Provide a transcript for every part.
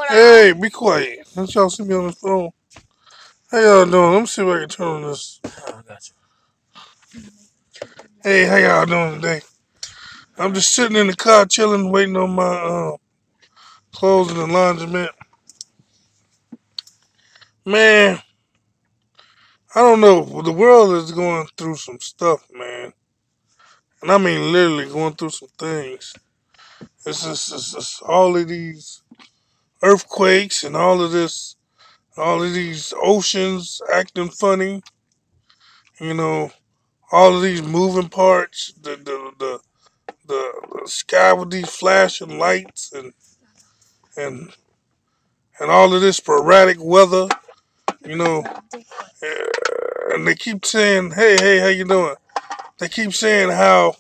Hey, be quiet. Don't y'all see me on the phone? How y'all doing? Let me see if I can turn on this. Oh, I got you. Hey, how y'all doing today? I'm just sitting in the car chilling, waiting on my clothes in the laundromat. Man, I don't know. The world is going through some stuff, man. And I mean literally going through some things. It's all of these earthquakes and all of these oceans acting funny. You know, all of these moving parts, the sky with these flashing lights and and all of this sporadic weather, you know, and they keep saying, hey, how you doing? They keep saying how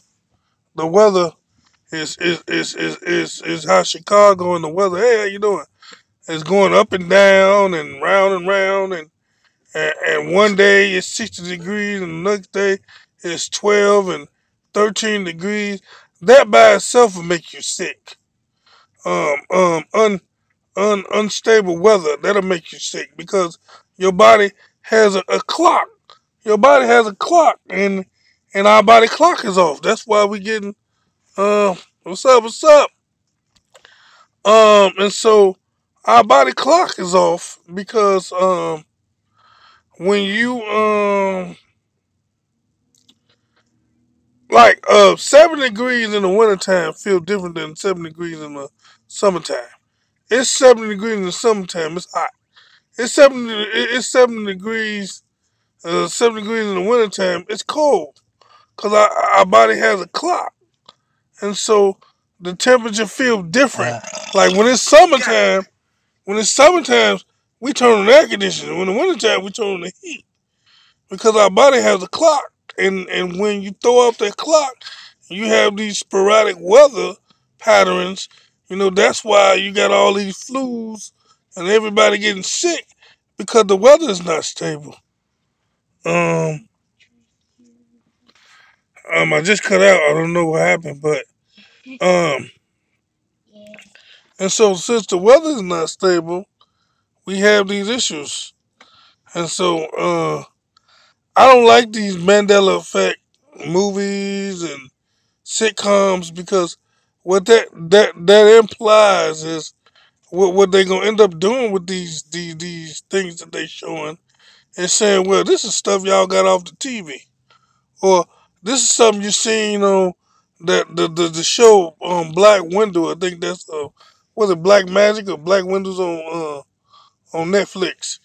the weather is how Chicago and the weather. Hey, how you doing? It's going up and down and round and one day it's 60 degrees and the next day it's 12 and 13 degrees. That by itself will make you sick. Um, um, un, Unstable weather that'll make you sick because your body has a clock. Your body has a clock, and our body clock is off. That's why we getting what's up, what's up. And so our body clock is off because when you 7 degrees in the wintertime feel different than 7 degrees in the summertime. It's 7 degrees in the summertime. It's hot. It's 7 degrees. 7 degrees in the wintertime. It's cold because our body has a clock, and so the temperature feels different. Like when it's summertime, we turn on the air conditioning. When the wintertime, we turn on the heat because our body has a clock, and when you throw off that clock, you have these sporadic weather patterns. You know that's why you got all these flus and everybody getting sick because the weather is not stable. Um, I just cut out. I don't know what happened, but um, and so since the weather is not stable, we have these issues, and so I don't like these Mandela effect movies and sitcoms because what that implies is what they gonna end up doing with these things that they showing and saying, well, this is stuff y'all got off the TV, or this is something you seen on the show Black Window. I think that's was it Black Magic or Black Windows on Netflix.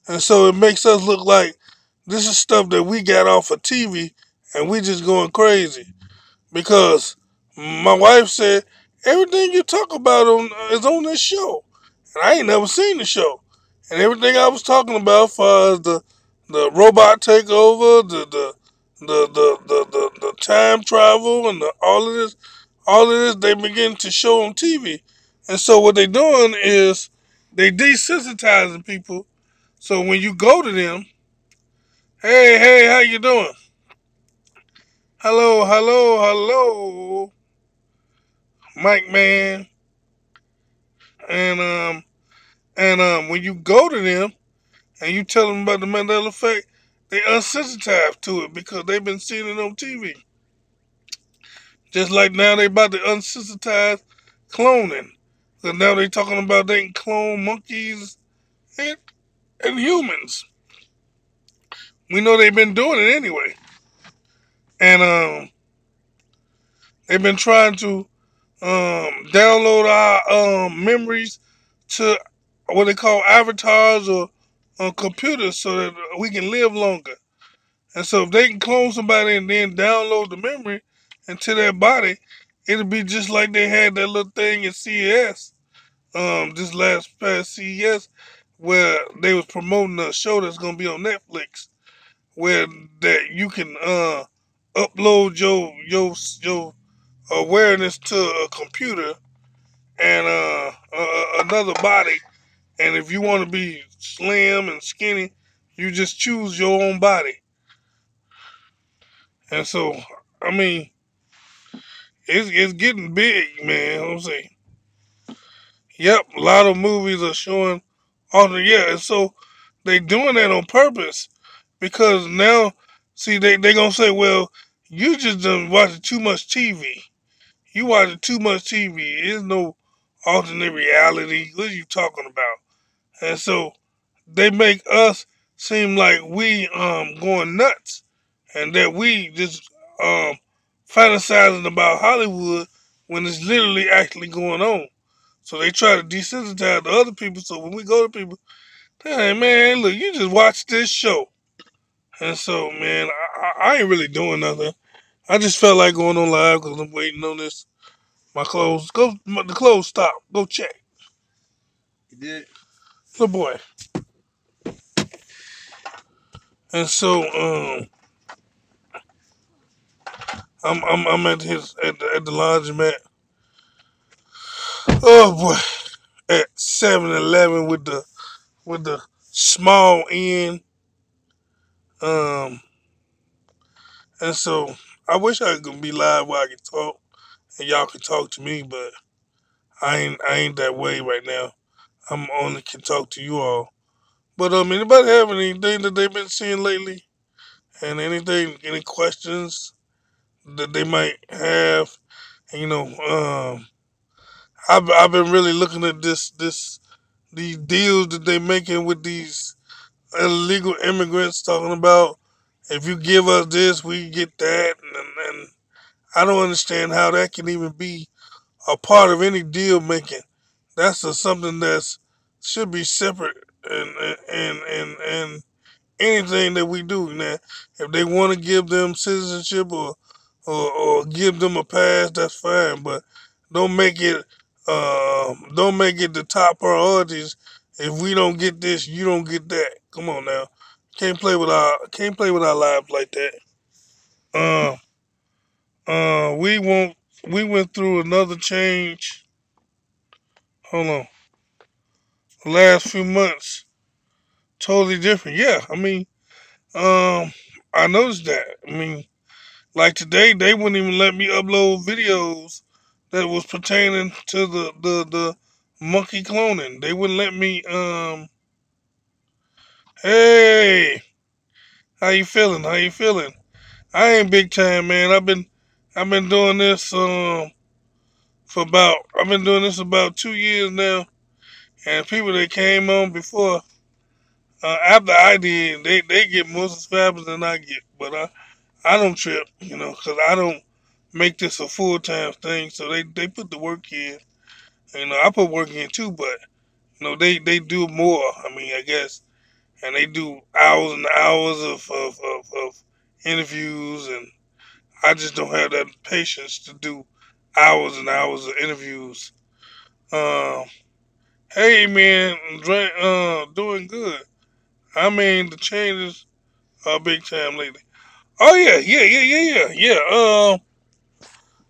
And so it makes us look like this is stuff that we got off of TV and we just going crazy because my wife said everything you talk about is on this show, and I ain't never seen the show. And everything I was talking about, as far as the robot takeover, the time travel, and all of this, they begin to show on TV. And so what they doing is they desensitizing people. So when you go to them, hey, how you doing? Hello, Mike man. And when you go to them and you tell them about the Mandela effect, they unsensitized to it because they've been seeing it on TV. Just like now they about to unsensitize cloning. So now they talking about they can clone monkeys and, and humans. We know they've been doing it anyway. And they've been trying to download our memories to what they call avatars or on computers so that we can live longer. And so if they can clone somebody and then download the memory into their body, it'll be just like they had that little thing at CES, this last past CES, where they was promoting a show that's gonna be on Netflix, where that you can upload your awareness to a computer and another body, and if you want to be slim and skinny, you just choose your own body. And so, I mean, it's getting big, man. I'm saying Yep, a lot of movies are showing alternate. Yeah, and so they doing that on purpose because now, see, they gonna say, well, you just done watching too much TV. You watching too much TV. There's no alternate reality. What are you talking about? And so they make us seem like we going nuts and that we just um fantasizing about Hollywood when it's literally actually going on. So they try to desensitize the other people. So when we go to people, hey man, look, you just watch this show. And so man, I ain't really doing nothing. I just felt like going on live because I'm waiting on this. My clothes, the clothes stop. Go check. You did? Good boy. And so I'm at at the laundromat. Oh boy, at 7-Eleven with the small end. Um, and so I wish I could be live where I could talk and y'all can talk to me, but I ain't that way right now. I'm only can talk to you all. But anybody have anything that they've been seeing lately, and any questions that they might have? And, I've been really looking at these deals that they making with these illegal immigrants, talking about if you give us this, we get that, and I don't understand how that can even be a part of any deal making. That's something that's should be separate and anything that we do now. If they want to give them citizenship or give them a pass, that's fine. But don't make it don't make it the top priorities. If we don't get this, you don't get that. Come on now, can't play with our lives like that. Uh, we won't. We went through another change. Hold on, the last few months, totally different. Yeah, I noticed that. Like today, they wouldn't even let me upload videos that was pertaining to the monkey cloning. They wouldn't let me. Hey, how you feeling? How you feeling? I ain't big time, man. I've been doing this I've been doing this about 2 years now, and people that came on before after I did, they get more subscribers than I get, but I don't trip, because I don't make this a full time thing. So they put the work in. I put work in too, but they do more. I guess, and they do hours and hours of interviews, and I just don't have that patience to do hours and hours of interviews. Um, hey man, doing good. The changes are big time lately. Oh yeah, yeah.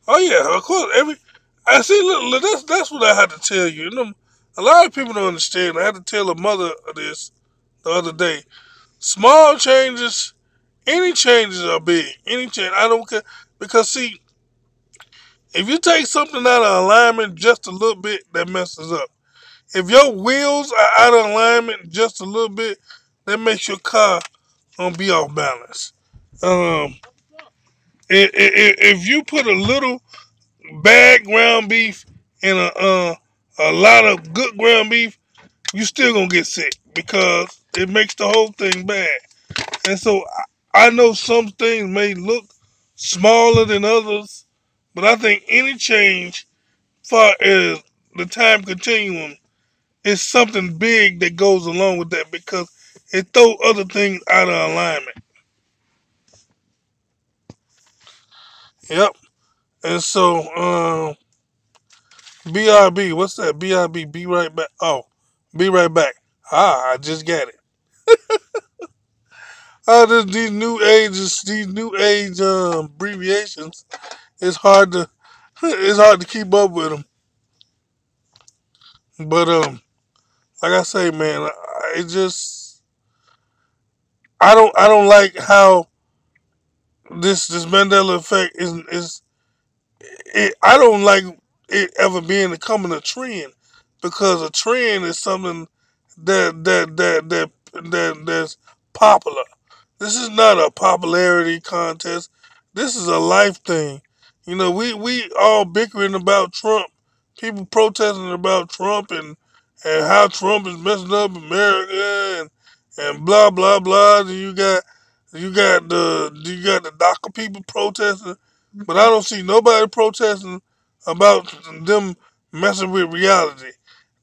Oh yeah, of course. I see. Look, that's what I had to tell you. A lot of people don't understand. I had to tell a mother of this the other day. Small changes, any changes are big. Any change, I don't care because see, if you take something out of alignment just a little bit, that messes up. If your wheels are out of alignment just a little bit, that makes your car gonna be off balance. Um, if you put a little bad ground beef and a lot of good ground beef, you still gonna get sick because it makes the whole thing bad. And so I know some things may look smaller than others, but I think any change, far as the time continuum, is something big that goes along with that because it throws other things out of alignment. Yep. And so, BRB, what's that? BRB, be right back. Oh, be right back. I just got it. These new age abbreviations. It's hard to, it's hard to keep up with them. But like I say, man, it just, I don't like how this Mandela effect is. I don't like it ever becoming a trend because a trend is something that's popular. This is not a popularity contest. This is a life thing. We all bickering about Trump. People protesting about Trump and how Trump is messing up America and blah blah blah. Then you got the DACA people protesting, but I don't see nobody protesting about them messing with reality.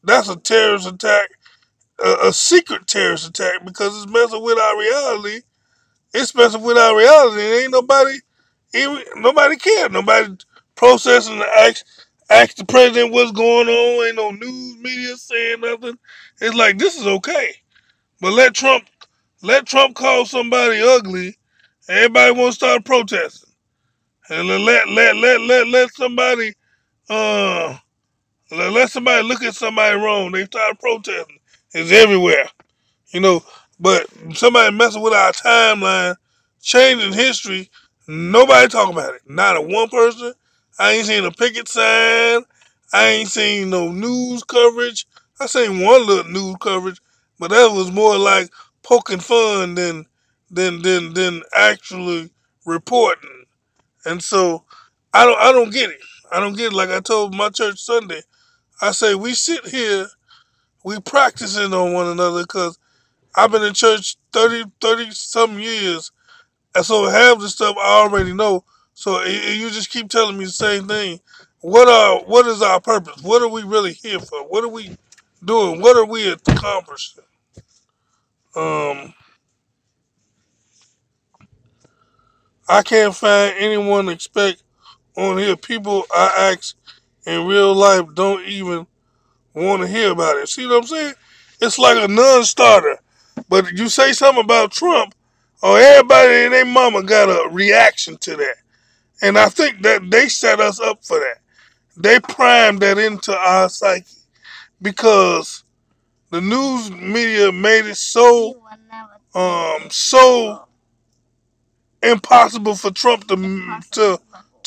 That's a terrorist attack, a secret terrorist attack because it's messing with our reality. It's messing with our reality. And ain't nobody care. Nobody processing to ask the president what's going on. Ain't no news media saying nothing. It's like this is okay, but let Trump call somebody ugly. Everybody want to start protesting, and let somebody uh let somebody look at somebody wrong. They start protesting. It's everywhere. you know. But somebody messing with our timeline, changing history, nobody talking about it. Not a one person. I ain't seen a picket sign. I ain't seen no news coverage. I seen one little news coverage, but that was more like poking fun than actually reporting. And so I don't get it. I don't get it. Like I told my church Sunday, I say we sit here, we practicing on one another because I've been in church 30 some years, and so half the stuff I already know. So you just keep telling me the same thing. What is our purpose? What are we really here for? What are we doing? What are we accomplishing? Um, I can't find anyone to expect on here. People I ask in real life don't even want to hear about it. See what I'm saying? It's like a non-starter. But you say something about Trump, or everybody and their mama got a reaction to that. And I think that they set us up for that. They primed that into our psyche because the news media made it so impossible for Trump to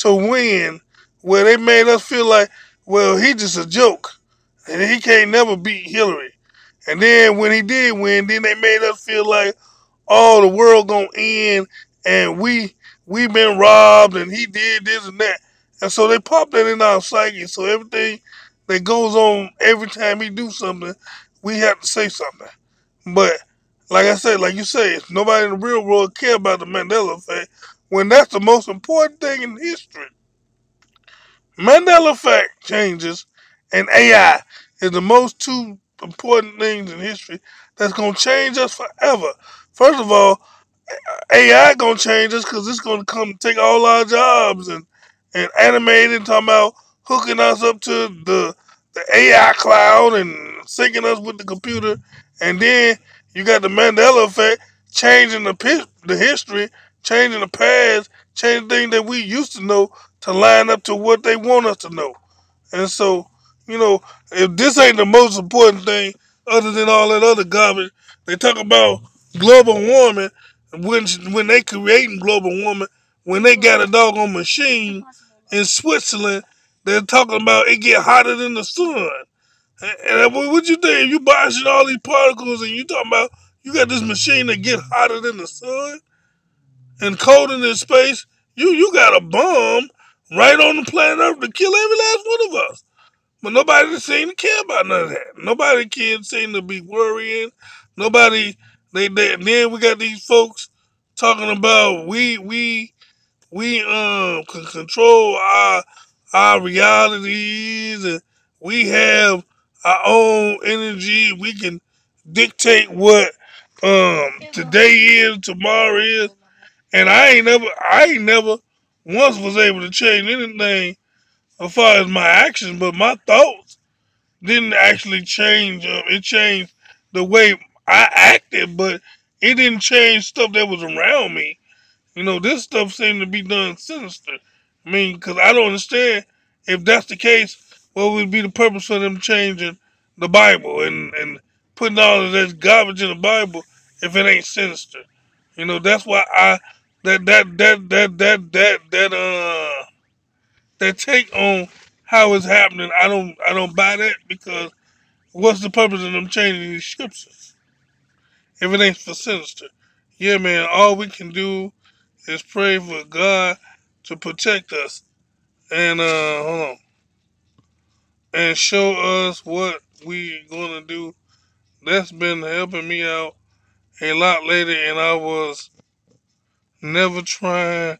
win, where they made us feel like, well, he just a joke, and he can't never beat Hillary. And then when he did win, then they made us feel like, oh, the world gonna end, and we been robbed, and he did this and that, and so they pop that in our psyche. So everything that goes on every time he do something, we have to say something. But like I said, like you say, nobody in the real world care about the Mandela effect when that's the most important thing in history. Mandela effect changes and AI is the most two important things in history that's gonna change us forever. First of all, AI gonna change us because it's gonna come take all our jobs and animating, talking about hooking us up to the AI cloud and syncing us with the computer, and then you got the Mandela effect, changing the history, changing the past, changing things that we used to know to line up to what they want us to know. And so, you know, if this ain't the most important thing, other than all that other garbage, they talk about global warming when they creating global warming, when they got a doggone machine in Switzerland, they're talking about it get hotter than the sun. And what you think? You bashing all these particles and you talking about you got this machine that get hotter than the sun and colder than space? You got a bomb right on the planet Earth to kill every last one of us. But nobody seem to care about none of that. Nobody can seem to be worrying. Nobody then we got these folks talking about we can control our realities and we have our own energy. We can dictate what today is, tomorrow is. And I ain't never once was able to change anything as far as my actions, but my thoughts didn't actually change. It changed the way I acted, but it didn't change stuff that was around me. This stuff seemed to be done sinister. I mean, because I don't understand if that's the case, what would be the purpose for them changing the Bible and putting all of that garbage in the Bible if it ain't sinister? That's why that that that that that that that that take on how it's happening. I don't buy that because what's the purpose of them changing these scriptures if it ain't for sinister? Yeah, man. All we can do is pray for God to protect us and hold on and show us what we gonna do. That's been helping me out a lot later, and I was never trying.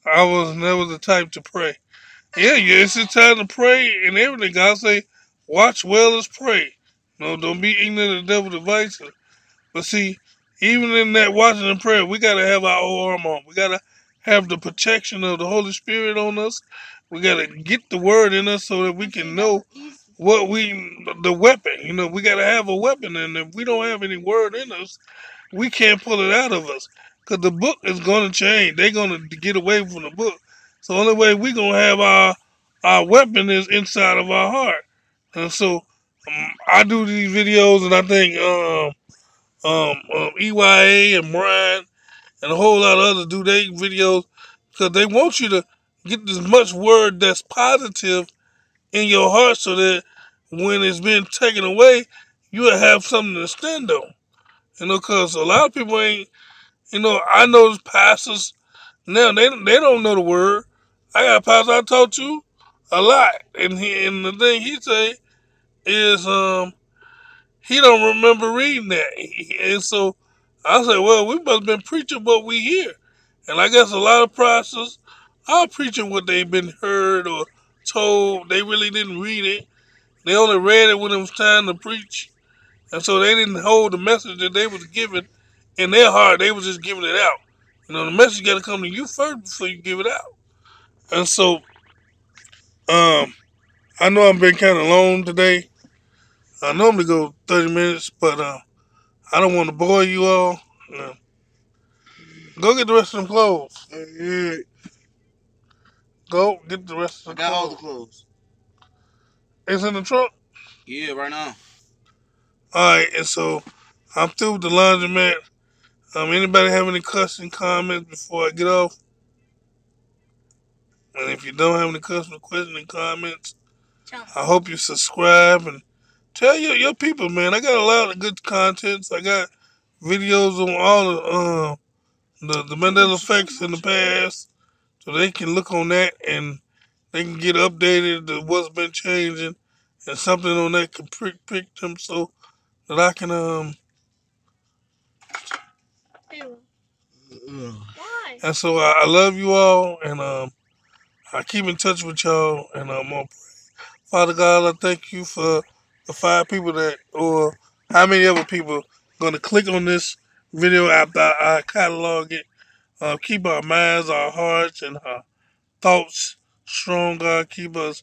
I was never the type to pray. Yeah, it's the time to pray and everything. God say, watch well as pray. No, don't be ignorant of the devil's devices. But see, even in that watching and prayer, we gotta have our whole armor on. We gotta have the protection of the Holy Spirit on us. We gotta get the word in us so that we can know what the weapon. You know, we gotta have a weapon, and if we don't have any word in us, we can't pull it out of us. Cause the book is gonna change. They're gonna get away from the book. So the only way we gonna have our weapon is inside of our heart. And so I do these videos, and I think EYA and Brian and a whole lot of others do their videos because they want you to get as much word that's positive in your heart so that when it's being taken away, you will have something to stand on. You know, because a lot of people ain't, you know, I know pastors now, they don't know the word. I got a pastor I talk to a lot, and the thing he say is he don't remember reading that. And so I said, well, we must have been preaching what we hear. And I guess a lot of pastors are preaching what they've been heard or told. They really didn't read it. They only read it when it was time to preach. And so they didn't hold the message that they was given in their heart. They was just giving it out. You know, the message got to come to you first before you give it out. And so I know I've been kind of long today. I normally go 30 minutes, but I don't want to bore you all. No. Go get the rest of them clothes. Go get the rest of the clothes. I got all the clothes. It's in the trunk? Yeah, right now. Alright, and so I'm through with the laundromat. Anybody have any questions, comments before I get off? And if you don't have any questions and comments, I hope you subscribe and tell your people, man. I got a lot of good contents. I got videos on all the Mandela effects in the past, so they can look on that and they can get updated to what's been changing, and something on that can prick them so that I can Why? And so I love you all, and I keep in touch with y'all, and I'm gonna pray. Father God, I thank you for the 5 people that, or how many other people, gonna click on this video after I catalog it. Keep our minds, our hearts, and our thoughts strong, God. Keep us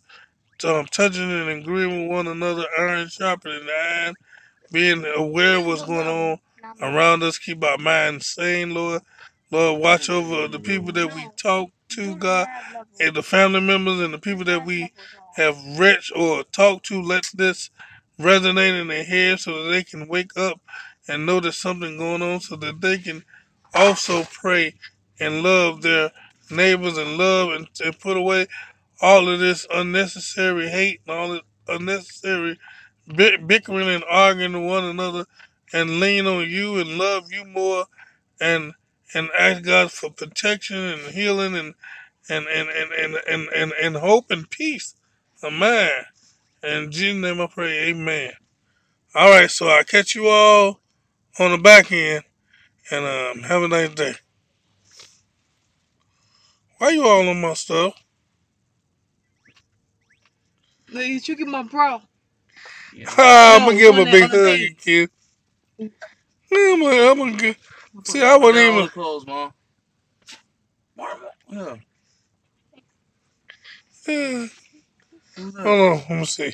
touching and agreeing with one another, iron sharpening the iron, being aware of what's going on around us. Keep our minds sane, Lord. Lord, watch over the people that we talk to, God, and the family members and the people that we have reached or talked to. Let this resonate in their head so that they can wake up and know there's something going on so that they can also pray and love their neighbors and love and put away all of this unnecessary hate and all this unnecessary bickering and arguing with one another, and lean on you and love you more, and ask God for protection and healing and hope and peace. Amen. In Jesus' name I pray, amen. All right, so I'll catch you all on the back end, and have a nice day. Why you all on my stuff? You should get my bro. Yeah. I'm gonna give him a big hug, kid. I'm gonna get. See, I wasn't even. All the clothes, Mom. Yeah. Yeah. Hold on, let me see.